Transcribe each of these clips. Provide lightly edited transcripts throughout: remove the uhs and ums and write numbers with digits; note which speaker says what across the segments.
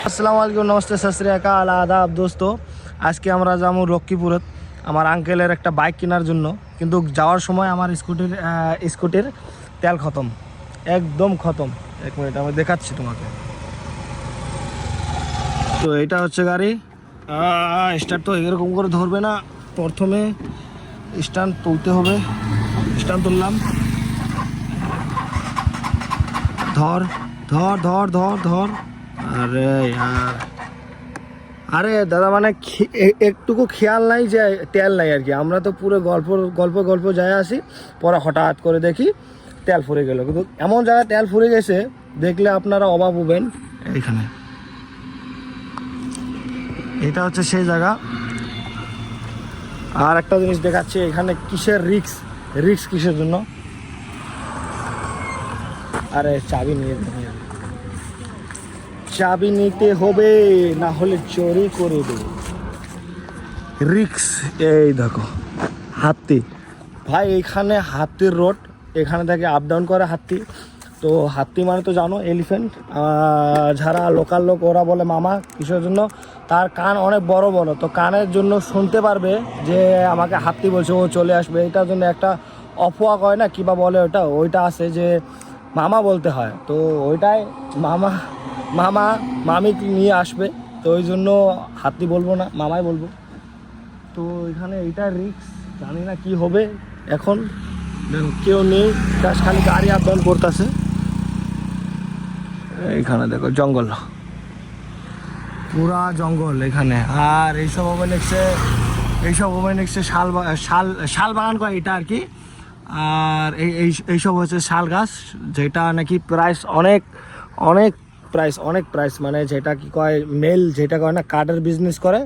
Speaker 1: আসসালামু আলাইকুম, নমস্তে, সত শ্রী আকাল, আদাব দোস্ত। আজকে আমরা যাবো লক্ষ্মীপুরত আমার আঙ্কেলের একটা বাইক কেনার জন্য। কিন্তু যাওয়ার সময় আমার স্কুটির তেল খতম, একদম খতম। এক মিনিট আমি দেখাচ্ছি তোমাকে। তো এটা হচ্ছে গাড়ি। স্টার্ট তো এরকম করে ধরবে না, প্রথমে স্ট্যান্ড তুলতে হবে। স্ট্যান্ড তুললাম, ধর ধর ধর ধর ধর। আরে यार, আরে দাদা, মানে একটুকু খেয়াল নাই যে তেল নাই আর কি। আমরা তো পুরো গল্প যায় আসি, পরে হঠাৎ করে দেখি তেল ফুরে গেল। কিন্তু এমন জায়গায় তেল ফুরে গেছে, দেখলে আপনারা অবাক হবেন। এইখানে এটা হচ্ছে সেই জায়গা। আর একটা জিনিস দেখাচ্ছি, এখানে কিসের রিক্স কিসের জন্য। আরে চাবি নিতে হবে, না হলে চুরি করে দেবে। রিক্স। এই দেখো হাতি, ভাই এইখানে হাতির রোড, এখানে থেকে আপ ডাউন করে হাতি। তো হাতি মানে তো জানো এলিফ্যান্ট। যারা লোকাল লোক ওরা বলে মামা, কিসের জন্য, তার কান অনেক বড় বড়, তো কানের জন্য শুনতে পারবে যে আমাকে হাতি বলছে, ও চলে আসবে। এটার জন্য একটা অফওয়া কয় না, কিবা বলে ওইটা আছে যে মামা বলতে হয়। তো ওইটাই মামি নিয়ে আসবে। তো ওই জন্য হাতি বলবো না, মামাই বলবো। তো এখানে এইটা রিক্স, জানি না কি হবে এখন। কেউ নেই, জাস্ট খালি গাড়ি আপ ডাউন করতেছে। এইখানে দেখো জঙ্গল, পুরা জঙ্গল এখানে। আর এইসব ওভেন এক্সে শাল বাগান কয় এটা আর কি। আর এইসব হচ্ছে শাল গাছ, যেটা নাকি প্রাইস অনেক প্রাইস, মানে যেটা কি কয় মেল, যেটা কয় না কাঠের বিজনেস করে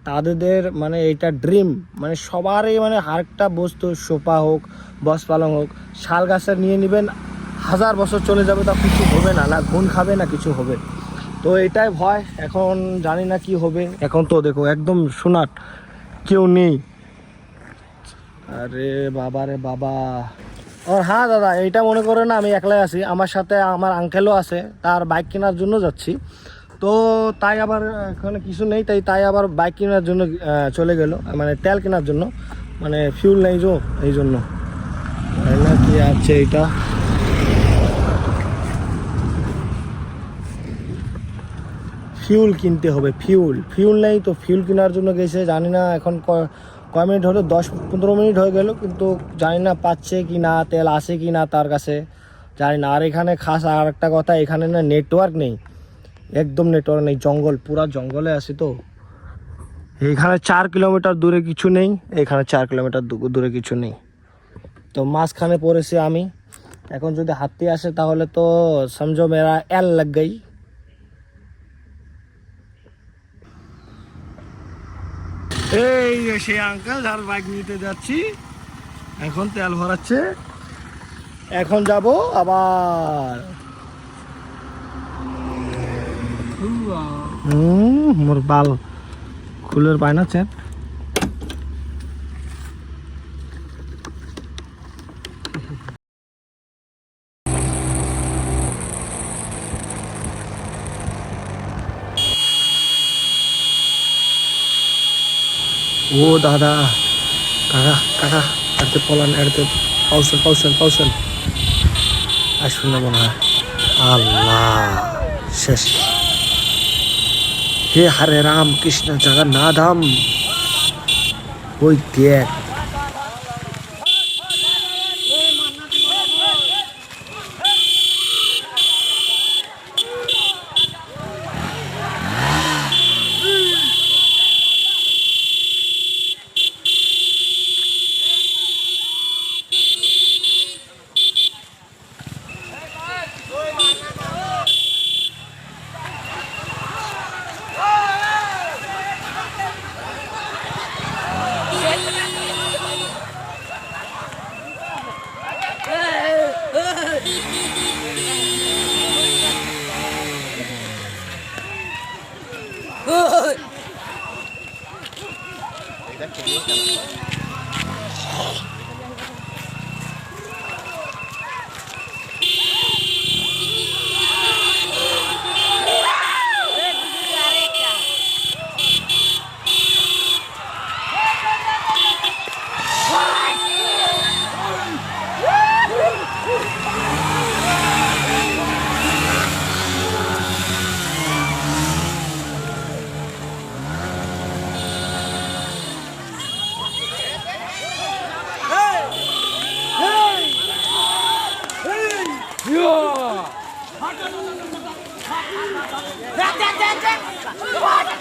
Speaker 1: তাদের মানে এইটা ড্রিম। মানে সবারই মানে আরেকটা বস্তু, সোফা হোক, বস পালং হোক, শাল গাছের নিয়ে নেবেন। 1000 বছর চলে যাবে, তা কিছু হবে না, না ঘুণ খাবে না কিছু হবে। তো এটাই ভয় এখন, জানি না কি হবে এখন। তো দেখো একদম সোনাট, কেউ নেই। আরে বাবা রে বাবা। আর হ্যাঁ দাদা, এইটা মনে করে না আমি একলাই আছি, আমার সাথে আমার আঙ্কেলও আছে, তার বাইক কেনার জন্য যাচ্ছি। তো তাই আবার এখানে কিছু নেই, তাই আবার বাইক কেনার জন্য চলে গেল, মানে তেল কেনার জন্য, মানে ফিউল নেই যো, এই জন্য। না কি আছে এইটা, ফিউল কিনতে হবে। ফিউল নেই, তো ফিউল কেনার জন্য গেছে। জানি না এখন কয় মিনিট হলো, 10-15 মিনিট হয়ে গেল, কিন্তু জানি না পাচ্ছে কি না, তেল আসে কি না তার কাছে, জানি না। আর এখানে খাস আর একটা কথা, এখানে না নেটওয়ার্ক নেই, একদম নেটওয়ার্ক নেই। জঙ্গল, পুরা জঙ্গলে আছি। তো এইখানে 4 কিলোমিটার দূরে কিছু নেই, এখানে 4 কিলোমিটার দূরে কিছু নেই। তো মাঝখানে পড়েছি আমি। এখন যদি হাতি আসে তাহলে তো সমঝো মেরা এল লাগ গই। এই সেই আঙ্কেল যার বাইক নিতে যাচ্ছি, এখন তেল ভরাচ্ছে। এখন যাব আবার। মোর বাল খুলের পায় না চেন। ও দাদা, কাকা এড়তে পলান, এড়তে পাউসেন আসুন না মনে হয়। আল্লাহ, শেষ। হে হরে রাম কৃষ্ণ জগন্নাথম। ওই দেখ,
Speaker 2: দেখ